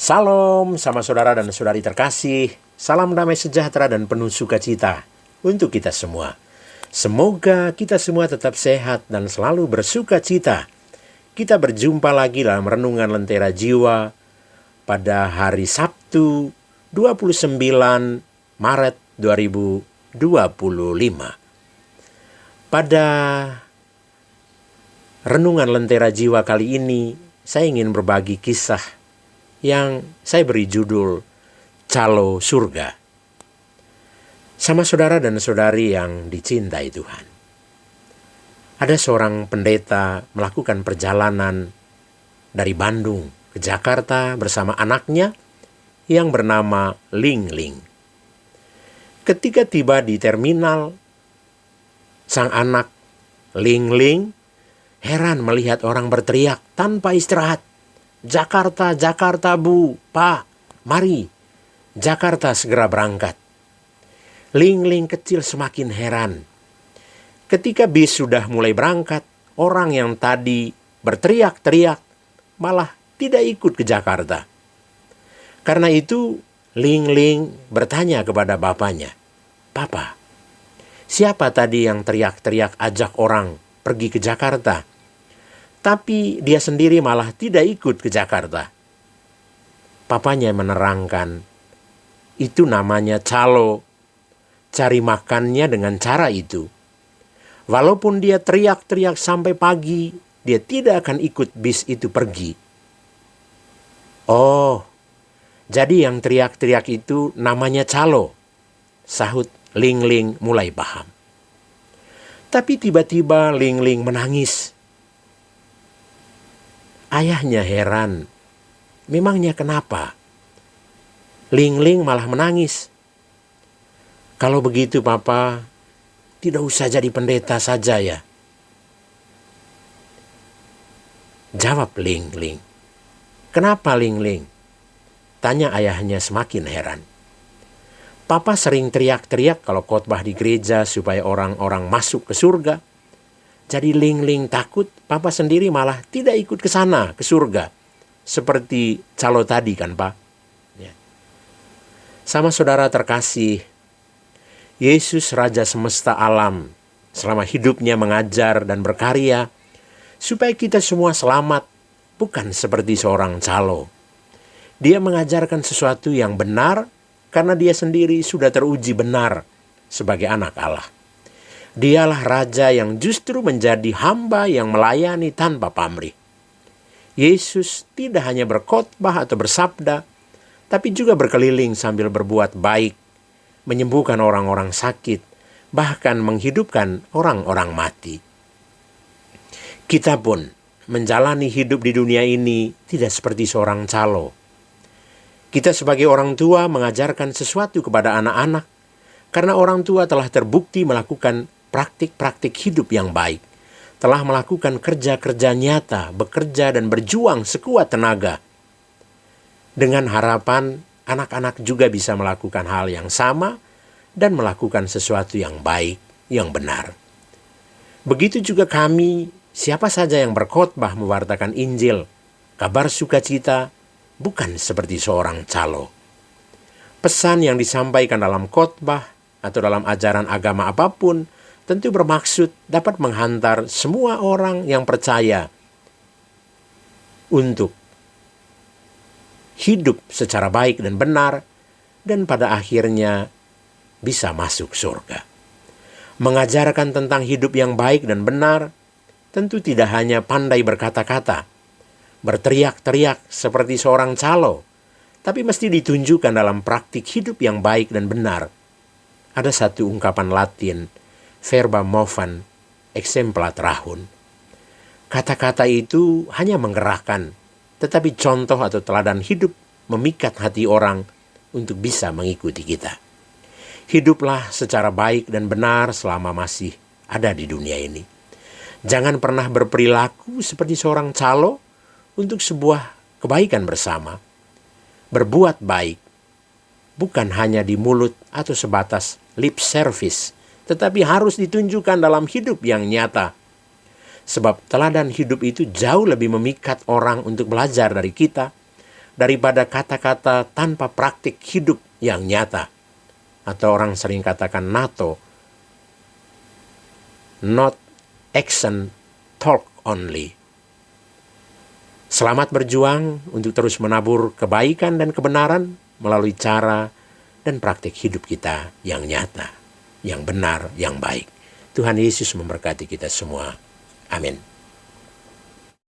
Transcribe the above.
Salam sama saudara dan saudari terkasih. Salam damai sejahtera dan penuh sukacita untuk kita semua. Semoga kita semua tetap sehat dan selalu bersukacita. Kita berjumpa lagi dalam Renungan Lentera Jiwa pada hari Sabtu 29 Maret 2025. Pada Renungan Lentera Jiwa kali ini, saya ingin berbagi kisah yang saya beri judul Calo Surga. Sama saudara dan saudari yang dicintai Tuhan. Ada seorang pendeta melakukan perjalanan dari Bandung ke Jakarta bersama anaknya yang bernama Ling Ling. Ketika tiba di terminal, sang anak Ling Ling heran melihat orang berteriak tanpa istirahat. Jakarta, Jakarta Bu, Pak, mari, Jakarta segera berangkat. Ling Ling kecil semakin heran. Ketika bis sudah mulai berangkat, orang yang tadi berteriak-teriak malah tidak ikut ke Jakarta. Karena itu, Ling Ling bertanya kepada bapaknya, "Papa, siapa tadi yang teriak-teriak ajak orang pergi ke Jakarta? Tapi dia sendiri malah tidak ikut ke Jakarta." Papanya menerangkan, itu namanya calo. Cari makannya dengan cara itu. Walaupun dia teriak-teriak sampai pagi, dia tidak akan ikut bis itu pergi. "Oh, jadi yang teriak-teriak itu namanya calo," sahut Ling Ling mulai paham. Tapi tiba-tiba Ling Ling menangis. Ayahnya heran. Memangnya kenapa? Ling Ling malah menangis. "Kalau begitu Papa, tidak usah jadi pendeta saja ya," jawab Ling Ling. "Kenapa Ling Ling?" tanya ayahnya semakin heran. "Papa sering teriak-teriak kalau khotbah di gereja supaya orang-orang masuk ke surga. Jadi Ling Ling takut Papa sendiri malah tidak ikut ke sana, ke surga. Seperti calo tadi kan Pak?" Ya. Sama saudara terkasih, Yesus Raja Semesta Alam selama hidupnya mengajar dan berkarya supaya kita semua selamat, bukan seperti seorang calo. Dia mengajarkan sesuatu yang benar karena dia sendiri sudah teruji benar sebagai anak Allah. Dialah Raja yang justru menjadi hamba yang melayani tanpa pamrih. Yesus tidak hanya berkhotbah atau bersabda, tapi juga berkeliling sambil berbuat baik, menyembuhkan orang-orang sakit, bahkan menghidupkan orang-orang mati. Kita pun menjalani hidup di dunia ini tidak seperti seorang calo. Kita sebagai orang tua mengajarkan sesuatu kepada anak-anak, karena orang tua telah terbukti melakukan praktik-praktik hidup yang baik, telah melakukan kerja-kerja nyata, bekerja dan berjuang sekuat tenaga. Dengan harapan anak-anak juga bisa melakukan hal yang sama dan melakukan sesuatu yang baik, yang benar. Begitu juga kami, siapa saja yang berkhotbah mewartakan Injil, kabar sukacita, bukan seperti seorang calo. Pesan yang disampaikan dalam khotbah atau dalam ajaran agama apapun tentu bermaksud dapat menghantar semua orang yang percaya untuk hidup secara baik dan benar, dan pada akhirnya bisa masuk surga. Mengajarkan tentang hidup yang baik dan benar tentu tidak hanya pandai berkata-kata, berteriak-teriak seperti seorang calo, tapi mesti ditunjukkan dalam praktik hidup yang baik dan benar. Ada satu ungkapan Latin, verba movant exemplat rahun. Kata-kata itu hanya menggerakkan, tetapi contoh atau teladan hidup memikat hati orang untuk bisa mengikuti kita. Hiduplah secara baik dan benar selama masih ada di dunia ini. Jangan pernah berperilaku seperti seorang calo untuk sebuah kebaikan bersama. Berbuat baik, bukan hanya di mulut atau sebatas lip service, tetapi harus ditunjukkan dalam hidup yang nyata. Sebab teladan hidup itu jauh lebih memikat orang untuk belajar dari kita daripada kata-kata tanpa praktik hidup yang nyata. Atau orang sering katakan NATO, not action, talk only. Selamat berjuang untuk terus menabur kebaikan dan kebenaran melalui cara dan praktik hidup kita yang nyata, yang benar, yang baik. Tuhan Yesus memberkati kita semua. Amin.